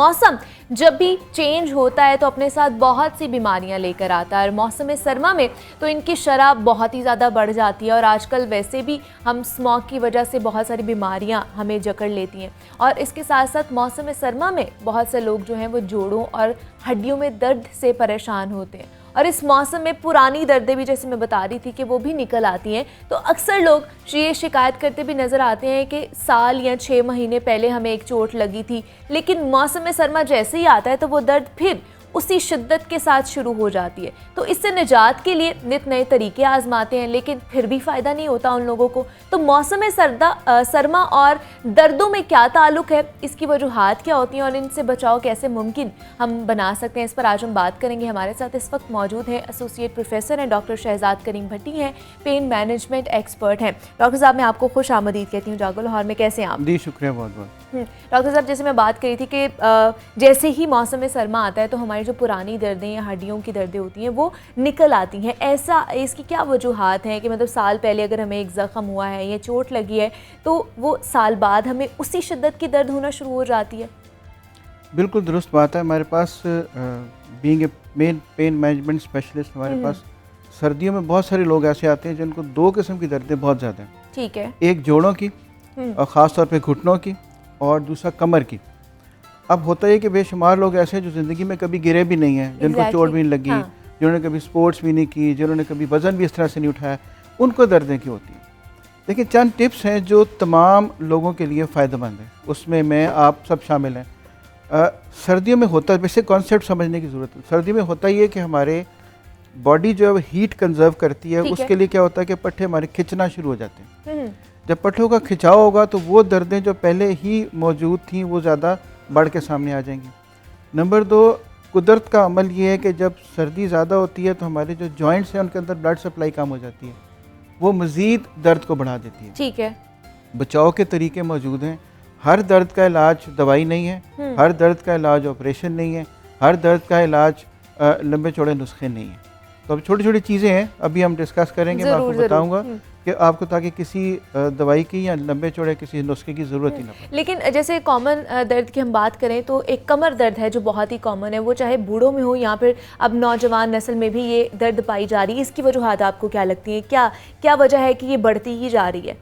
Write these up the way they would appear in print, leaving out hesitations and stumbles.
मौसम जब भी चेंज होता है तो अपने साथ बहुत सी बीमारियां लेकर आता है और मौसम सरमा में तो इनकी शरह बहुत ही ज़्यादा बढ़ जाती है और आजकल वैसे भी हम स्मॉग की वजह से बहुत सारी बीमारियां हमें जकड़ लेती हैं। और इसके साथ साथ मौसम सरमा में बहुत से लोग जो हैं वो जोड़ों और हड्डियों में दर्द से परेशान होते हैं और इस मौसम में पुरानी दर्दें भी, जैसे मैं बता रही थी, कि वो भी निकल आती हैं। तो अक्सर लोग ये शिकायत करते भी नज़र आते हैं कि साल या 6 महीने पहले हमें एक चोट लगी थी, लेकिन मौसम सरमा जैसे ही आता है तो वो दर्द फिर उसी शिद्दत के साथ शुरू हो जाती है। तो इससे निजात के लिए नित नए तरीके आजमाते हैं, लेकिन फिर भी फ़ायदा नहीं होता उन लोगों को। तो मौसम सरमा और दर्दों में क्या ताल्लुक़ है, इसकी वजूहात क्या होती हैं और इनसे बचाव कैसे मुमकिन हम बना सकते हैं, इस पर आज हम बात करेंगे। हमारे साथ इस वक्त मौजूद हैं एसोसिएट प्रोफेसर हैं डॉक्टर शहजाद करीम भट्टी हैं, पेन मैनेजमेंट एक्सपर्ट हैं। डॉक्टर साहब, मैं आपको खुश आमदीद कहती हूँ जागो लाहौर में। कैसे हैं आप? जी शुक्रिया, बहुत बहुत। डॉक्टर साहब, जैसे मैं बात करी थी कि जैसे ही मौसम सरमा आता है तो हमारी जो पुरानी दर्दें या हड्डियों की दर्दें होती हैं वो निकल आती हैं। ऐसा इसकी क्या वजूहात हैं कि मतलब साल पहले अगर हमें एक ज़ख़म हुआ है या चोट लगी है तो वो साल बाद हमें उसी शिद्दत की दर्द होना शुरू हो जाती है? बिल्कुल दुरुस्त बात है। हमारे पास being a pain management specialist, हमारे पास सर्दियों में बहुत सारे लोग ऐसे आते हैं जिनको 2 किस्म की दर्दें बहुत ज़्यादा हैं। ठीक है। एक जोड़ों की और ख़ास तौर पे घुटनों की, और दूसरा कमर की। अब होता है कि बेशुमार लोग ऐसे हैं जो ज़िंदगी में कभी गिरे भी नहीं हैं, जिनको चोट भी नहीं लगी, जिन्होंने कभी स्पोर्ट्स भी नहीं की, जिन्होंने कभी वज़न भी इस तरह से नहीं उठाया, उनको दर्दें क्यों होती हैं। लेकिन चंद टिप्स हैं जो तमाम लोगों के लिए फ़ायदेमंद हैं, उसमें मैं आप सब शामिल हैं। सर्दियों में होता है, वैसे कॉन्सेप्ट समझने की ज़रूरत है। सर्दियों में होता ये कि हमारे बॉडी जो है हीट कंजर्व करती है, उसके लिए क्या होता है कि पट्टे हमारे खिंचना शुरू हो जाते हैं। जब पट्टों का खिंचाव होगा तो वो दर्दें जो पहले ही मौजूद थीं वो ज़्यादा बढ़ के सामने आ जाएंगी। नंबर 2, कुदरत का अमल ये है कि जब सर्दी ज़्यादा होती है तो हमारे जो जॉइंट्स हैं उनके अंदर ब्लड सप्लाई कम हो जाती है, वो मज़ीद दर्द को बढ़ा देती है। ठीक है। बचाव के तरीके मौजूद हैं। हर दर्द का इलाज दवाई नहीं है, हर दर्द का इलाज ऑपरेशन नहीं है, हर दर्द का इलाज लंबे चौड़े नुस्खे नहीं हैं। तो अब छोटी छोटी चीज़ें हैं, अभी हम डिस्कस करेंगे, मैं आपको बताऊँगा कि आपको ताकि किसी दवाई की या लंबे चौड़े किसी नुस्खे की ज़रूरत ही ना पड़े। लेकिन जैसे कॉमन दर्द की हम बात करें तो एक कमर दर्द है जो बहुत ही कॉमन है, वो चाहे बूढ़ों में हो या फिर अब नौजवान नस्ल में भी ये दर्द पाई जा रही है। इसकी वजूहात आपको क्या लगती है, क्या वजह है कि ये बढ़ती ही जा रही है?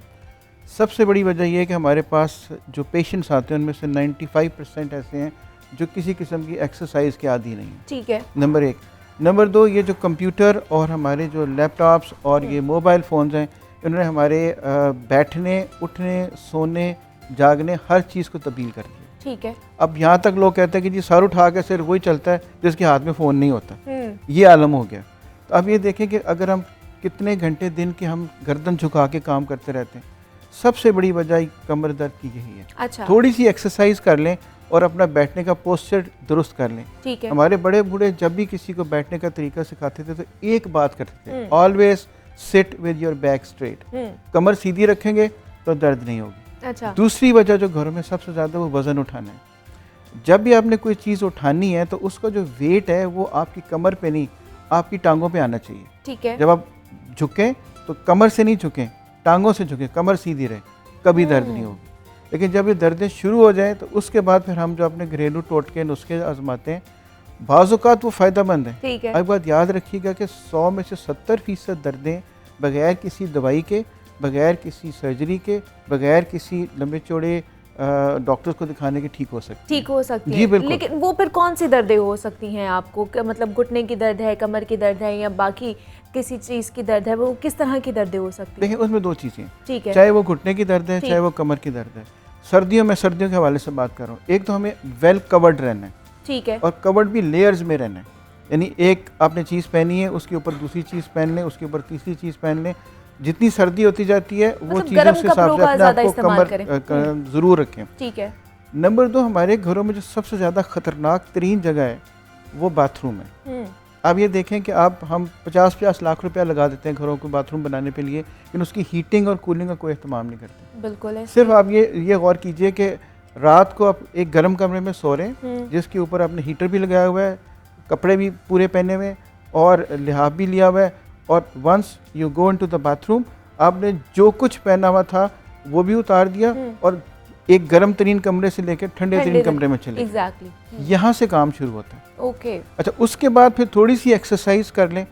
सबसे बड़ी वजह यह है कि हमारे पास जो पेशेंट्स आते हैं उनमें से 95% ऐसे हैं जो किसी किस्म की एक्सरसाइज के आदी नहीं हैं। ठीक है। नंबर 1। नंबर 2, ये जो कंप्यूटर और हमारे जो लैपटॉप्स और ये मोबाइल फ़ोन्स हैं, इन्होंने हमारे बैठने, उठने, सोने, जागने हर चीज़ को तब्दील कर दिया। ठीक है। अब यहाँ तक लोग कहते हैं कि जी सर उठा के सिर्फ वही चलता है जिसके हाथ में फ़ोन नहीं होता, ये आलम हो गया। तो अब ये देखें कि अगर हम कितने घंटे दिन के हम गर्दन झुका के काम करते रहते हैं, सबसे बड़ी वजह कमर दर्द की यही है। अच्छा। थोड़ी सी एक्सरसाइज कर लें और अपना बैठने का पोस्चर दुरुस्त कर लें। ठीक है। हमारे बड़े बूढ़े जब भी किसी को बैठने का तरीका सिखाते थे तो एक बात करते थे, always sit with your back straight. कमर सीधी रखेंगे तो दर्द नहीं होगी। अच्छा। दूसरी वजह जो घरों में सबसे ज़्यादा वो वज़न उठाना है। जब भी आपने कोई चीज़ उठानी है तो उसका जो वेट है वो आपकी कमर पे नहीं, आपकी टांगों पे आना चाहिए। ठीक है। जब आप झुकें तो कमर से नहीं झुकें, टांगों से झुकें, कमर सीधी रहे, कभी दर्द नहीं होगी। लेकिन जब ये दर्दें शुरू हो जाएं तो उसके बाद फिर हम जो अपने घरेलू टोटके नुस्खे आजमाते हैं, बाज़ औक़ात वो फ़ायदेमंद हैं। ठीक है। एक बात याद रखिएगा कि 100 में से 70% दर्दें बग़ैर किसी दवाई के, बग़ैर किसी सर्जरी के, बग़ैर किसी लंबे चौड़े डॉक्टर्स को दिखाने के ठीक हो सकती हैं। जी बिल्कुल। लेकिन वो फिर कौन सी दर्दें हो सकती हैं आपको, मतलब घुटने की दर्द है, कमर की दर्द है या बाकी किसी चीज़ की दर्द है, वो किस तरह की दर्दें हो सकती हैं? देखिए उसमें 2 चीज़ें हैं। ठीक है। चाहे वो घुटने की दर्द है, चाहे वो कमर की दर्द है। सर्दियों में, सर्दियों के हवाले से बात कर रहा हूँ, एक तो हमें वेल कवर्ड रहना है। ठीक है। और कवर्ड भी लेयर्स में रहना है, यानी एक आपने चीज़ पहनी है, उसके ऊपर दूसरी चीज़ पहन लें, उसके ऊपर तीसरी चीज़ पहन लें। जितनी सर्दी होती जाती है वो चीज़ों से हिसाब से अपने आप को कमर ज़रूर रखें। ठीक है। नंबर 2, हमारे घरों में जो सबसे ज़्यादा ख़तरनाक तरीन जगह है वो बाथरूम है। आप ये देखें कि हम 50-50 लाख रुपया लगा देते हैं घरों को बाथरूम बनाने के लिए, लेकिन उसकी हीटिंग और कूलिंग का कोई एहतमाम नहीं करते। बिल्कुल है। सिर्फ आप ये गौर कीजिए कि रात को आप एक गर्म कमरे में सो रहे हैं जिसके ऊपर आपने हीटर भी लगाया हुआ है, कपड़े भी पूरे पहने हुए और लिहाफ भी लिया हुआ है, और once you go into the bathroom आपने जो कुछ पहना हुआ था वो भी उतार दिया और एक गर्म तरीन कमरे से लेकर ठंडे तरीन कमरे में चले। एग्जैक्टली। यहाँ से काम शुरू होता है। ओके। अच्छा, उसके बाद फिर थोड़ी सी एक्सरसाइज कर लें,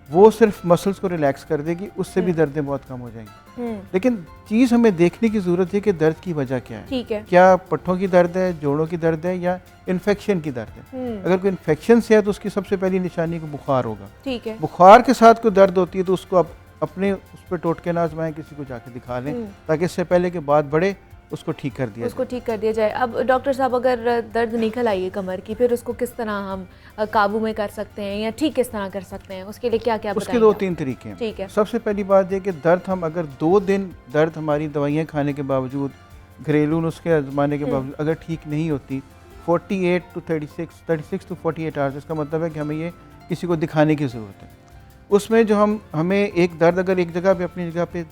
वो सिर्फ मसल्स को रिलैक्स कर देगी, उससे भी दर्दें बहुत कम हो जाएंगी। लेकिन चीज़ हमें देखने की ज़रूरत है कि दर्द की वजह क्या है। ठीक है। क्या पट्ठों की दर्द है, जोड़ों की दर्द है, या इन्फेक्शन की दर्द है। अगर कोई इन्फेक्शन से है तो उसकी सबसे पहली निशानी को बुखार होगा। ठीक है। बुखार के साथ कोई दर्द होती है तो उसको आप अपने उस पर टोटके ना आजमाएं, किसी को जाके दिखा लें ताकि इससे पहले के बाद बढ़े उसको ठीक कर दिया उसको ठीक कर दिया जाए। अब डॉक्टर साहब, अगर दर्द निकल आई है कमर की, फिर उसको किस तरह हम काबू में कर सकते हैं या ठीक किस तरह कर सकते हैं, उसके लिए क्या क्या बताएंगे? उसके 2-3 तरीके हैं। ठीक है। सबसे पहली बात यह कि दर्द हम अगर 2 दिन दर्द हमारी दवाइयाँ खाने के बावजूद, घरेलू नुस्खे आजमाने के बावजूद अगर ठीक नहीं होती, 48 to 36 to 48 आवर्स, इसका मतलब है कि हमें ये किसी को दिखाने की ज़रूरत है। उसमें जो हमें एक दर्द अगर एक जगह पे अपनी जगह पे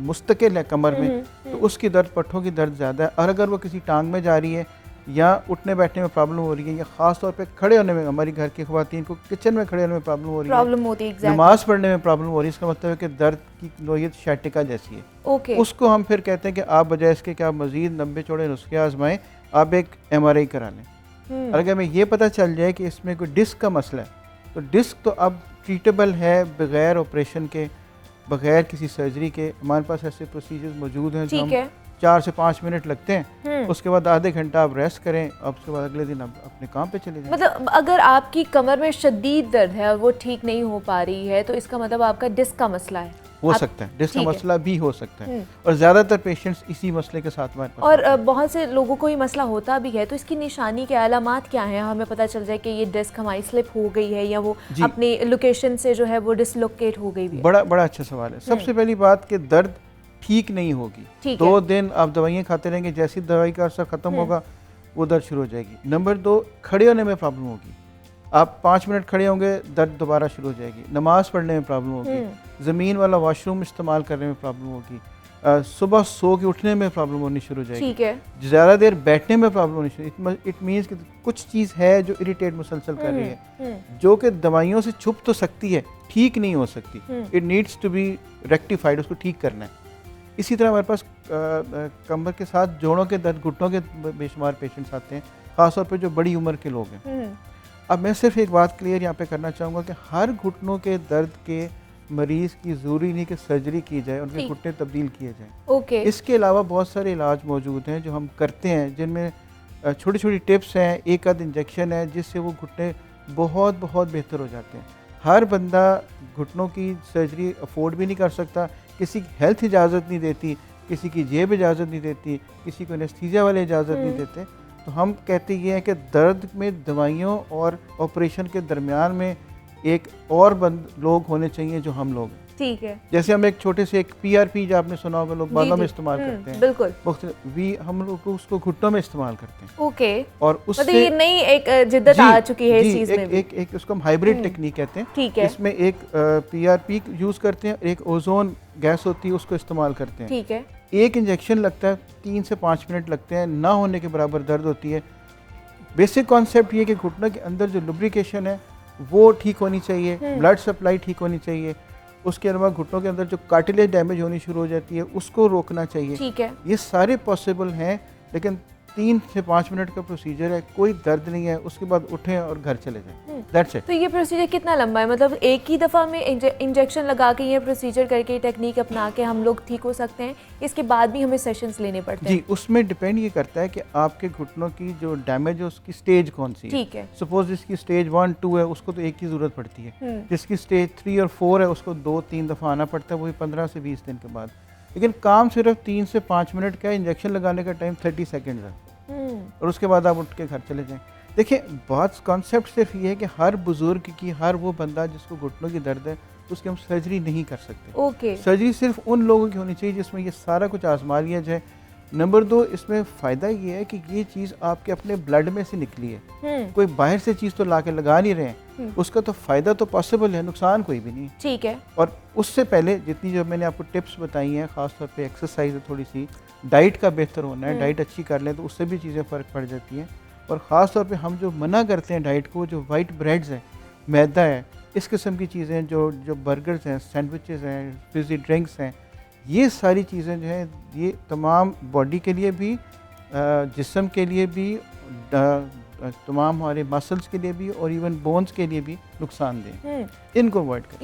मुस्तकिल है कमर में, तो उसकी दर्द, पट्ठों की दर्द ज़्यादा है। और अगर वो किसी टांग में जा रही है या उठने बैठने में प्रॉब्लम हो रही है, या ख़ास तौर पे खड़े होने में, हमारी घर की ख़वातीन को किचन में खड़े होने में प्रॉब्लम हो रही है, नमाज पढ़ने में प्रॉब्लम हो रही है, इसका मतलब है कि दर्द की नोयत शैटिका जैसी है। ओके। उसको हम फिर कहते हैं कि आप बजाय इसके कि आप मज़ीद लंबे चौड़े नुस्खे आजमाएँ, आप एक MRI करा लें। और अगर हमें ये पता चल जाए कि इसमें कोई डिस्क का मसला है, तो डिस्क तो अब ट्रीटेबल है बगैर ऑपरेशन के, बगैर किसी सर्जरी के। हमारे पास ऐसे प्रोसीजर्स मौजूद हैं जो हम 4 से 5 मिनट लगते हैं, उसके बाद आधे घंटा आप रेस्ट करें, अब उसके बाद अगले दिन आप अपने काम पे चले जाएं। मतलब अगर आपकी कमर में शदीद दर्द है और वो ठीक नहीं हो पा रही है, तो इसका मतलब आपका डिस्क का मसला है। हो सकता है, डिस्क का मसला भी हो सकता है, और ज़्यादातर पेशेंट्स इसी मसले के साथ हमारे पास। और बहुत से लोगों को ये मसला होता भी है, तो इसकी निशानी क्या, अलामात क्या है, हमें पता चल जाए कि ये डिस्क हमारी स्लिप हो गई है या वो अपनी लोकेशन से जो है वो डिसलोकेट हो गई है? बड़ा अच्छा सवाल है। सबसे पहली बात कि दर्द ठीक नहीं होगी, 2 दिन आप दवाइयाँ खाते रहेंगे, जैसी दवाई का असर ख़त्म होगा वो दर्द शुरू हो जाएगी। नंबर 2, खड़े होने में प्रॉब्लम होगी, आप 5 मिनट खड़े होंगे, दर्द दोबारा शुरू हो जाएगी। नमाज पढ़ने में प्रॉब्लम होगी, ज़मीन वाला वॉशरूम इस्तेमाल करने में प्रॉब्लम होगी, सुबह सो के उठने में प्रॉब्लम होनी शुरू हो जाएगी। ठीक है। ज़्यादा देर बैठने में प्रॉब्लम होनी शुरू, इट मीन्स कि कुछ चीज़ है जो इरिटेट मुसलसल कर रही है, जो कि दवाइयों से छुप तो सकती है, ठीक नहीं हो सकती। It needs to be rectified, उसको ठीक करना है। इसी तरह हमारे पास कमर के साथ जोड़ों के दर्द, घुटनों के बेशुमार पेशेंट्स आते हैं, ख़ासतौर पर जो बड़ी उम्र के लोग हैं। अब मैं सिर्फ एक बात क्लियर यहाँ पे करना चाहूँगा कि हर घुटनों के दर्द के मरीज़ की ज़रूरी नहीं कि सर्जरी की जाए, उनके घुटने तब्दील किए जाएँ। ओके। इसके अलावा बहुत सारे इलाज मौजूद हैं जो हम करते हैं, जिनमें छोटी छोटी टिप्स हैं, एक आध इंजेक्शन है, जिससे वो घुटने बहुत बहुत बेहतर हो जाते हैं। हर बंदा घुटनों की सर्जरी अफोर्ड भी नहीं कर सकता, किसी की हेल्थ इजाज़त नहीं देती, किसी की जेब इजाज़त नहीं देती, किसी को एनेस्थीसिया वाले इजाज़त नहीं देते। तो हम कहते ये हैं कि दर्द में दवाइयों और ऑपरेशन के दरमियान में एक और लोग होने चाहिए जो हम लोग हैं। ठीक है। जैसे हम एक छोटे से एक PRP जो आपने सुना होगा, लोग बालों में इस्तेमाल करते हैं, बिल्कुल, हम लोग उसको घुटनों में इस्तेमाल करते हैं। ओके। और उससे मतलब ये नई एक जिद्दत आ चुकी है इस चीज में भी। एक उसको हम हाइब्रिड टेक्निक कहते हैं। ठीक है। इसमें एक PRP यूज़ करते हैं, एक ओजोन गैस होती है उसको इस्तेमाल करते हैं। ठीक है। एक इंजेक्शन लगता है, 3 से 5 मिनट लगते हैं, ना होने के बराबर दर्द होती है। बेसिक कॉन्सेप्ट ये कि घुटने के अंदर जो लुब्रिकेशन है वो ठीक होनी चाहिए, ब्लड सप्लाई ठीक होनी चाहिए। उसके अलावा घुटनों के अंदर जो कार्टिलेज डैमेज होनी शुरू हो जाती है उसको रोकना चाहिए। ठीक है। ये सारे पॉसिबल हैं, लेकिन 3 से 5 मिनट का प्रोसीजर है, कोई दर्द नहीं है, उसके बाद उठें और घर चले जाएं। That's it. तो ये प्रोसीजर कितना लंबा है? मतलब एक ही दफ़ा में इंजेक्शन लगा के, ये प्रोसीजर करके, टेक्निक अपना के हम लोग ठीक हो सकते हैं? इसके बाद भी हमें सेशंस लेने पड़ते हैं? जी, उसमें डिपेंड ये करता है कि आपके घुटनों की जो डैमेज है उसकी स्टेज कौन सी है। ठीक है। सपोज जिसकी स्टेज 1, 2 है उसको तो एक की ज़रूरत पड़ती है, जिसकी स्टेज 3 और 4 है उसको 2-3 दफ़ा आना पड़ता है, वही 15 से 20 दिन के बाद। लेकिन काम सिर्फ 3 से 5 मिनट का है, इंजेक्शन लगाने का टाइम 30 सेकेंड है, और उसके बाद आप उठ के घर चले जाएं। देखिए, बात कॉन्सेप्ट सिर्फ ये है कि हर बुजुर्ग की, हर वो बंदा जिसको घुटनों की दर्द है, उसकी हम सर्जरी नहीं कर सकते। ओके। सर्जरी सिर्फ उन लोगों की होनी चाहिए जिसमें ये सारा कुछ आजमा लिया जाए। नंबर 2, इसमें फ़ायदा ये है कि ये चीज़ आपके अपने ब्लड में से निकली है, कोई बाहर से चीज़ तो ला के लगा नहीं रहे हैं, उसका तो फ़ायदा तो पॉसिबल है, नुकसान कोई भी नहीं। ठीक है। और उससे पहले जितनी जो मैंने आपको टिप्स बताई हैं, ख़ासतौर पे एक्सरसाइज है, थोड़ी सी डाइट का बेहतर होना है, डाइट अच्छी कर लें तो उससे भी चीज़ें फ़र्क पड़ जाती हैं। और ख़ास तौर पे हम जो मना करते हैं डाइट को, जो वाइट ब्रेड्स हैं, मैदा है, इस किस्म की चीज़ें, जो बर्गर्स हैं, सैंडविचेस हैं, फिज़ी ड्रिंक्स हैं, ये सारी चीज़ें जो हैं ये तमाम बॉडी के लिए भी, जिस्म के लिए भी, तमाम हमारे मसल्स के लिए भी और इवन बोन्स के लिए भी नुकसानदेह, इनको अवॉइड करें।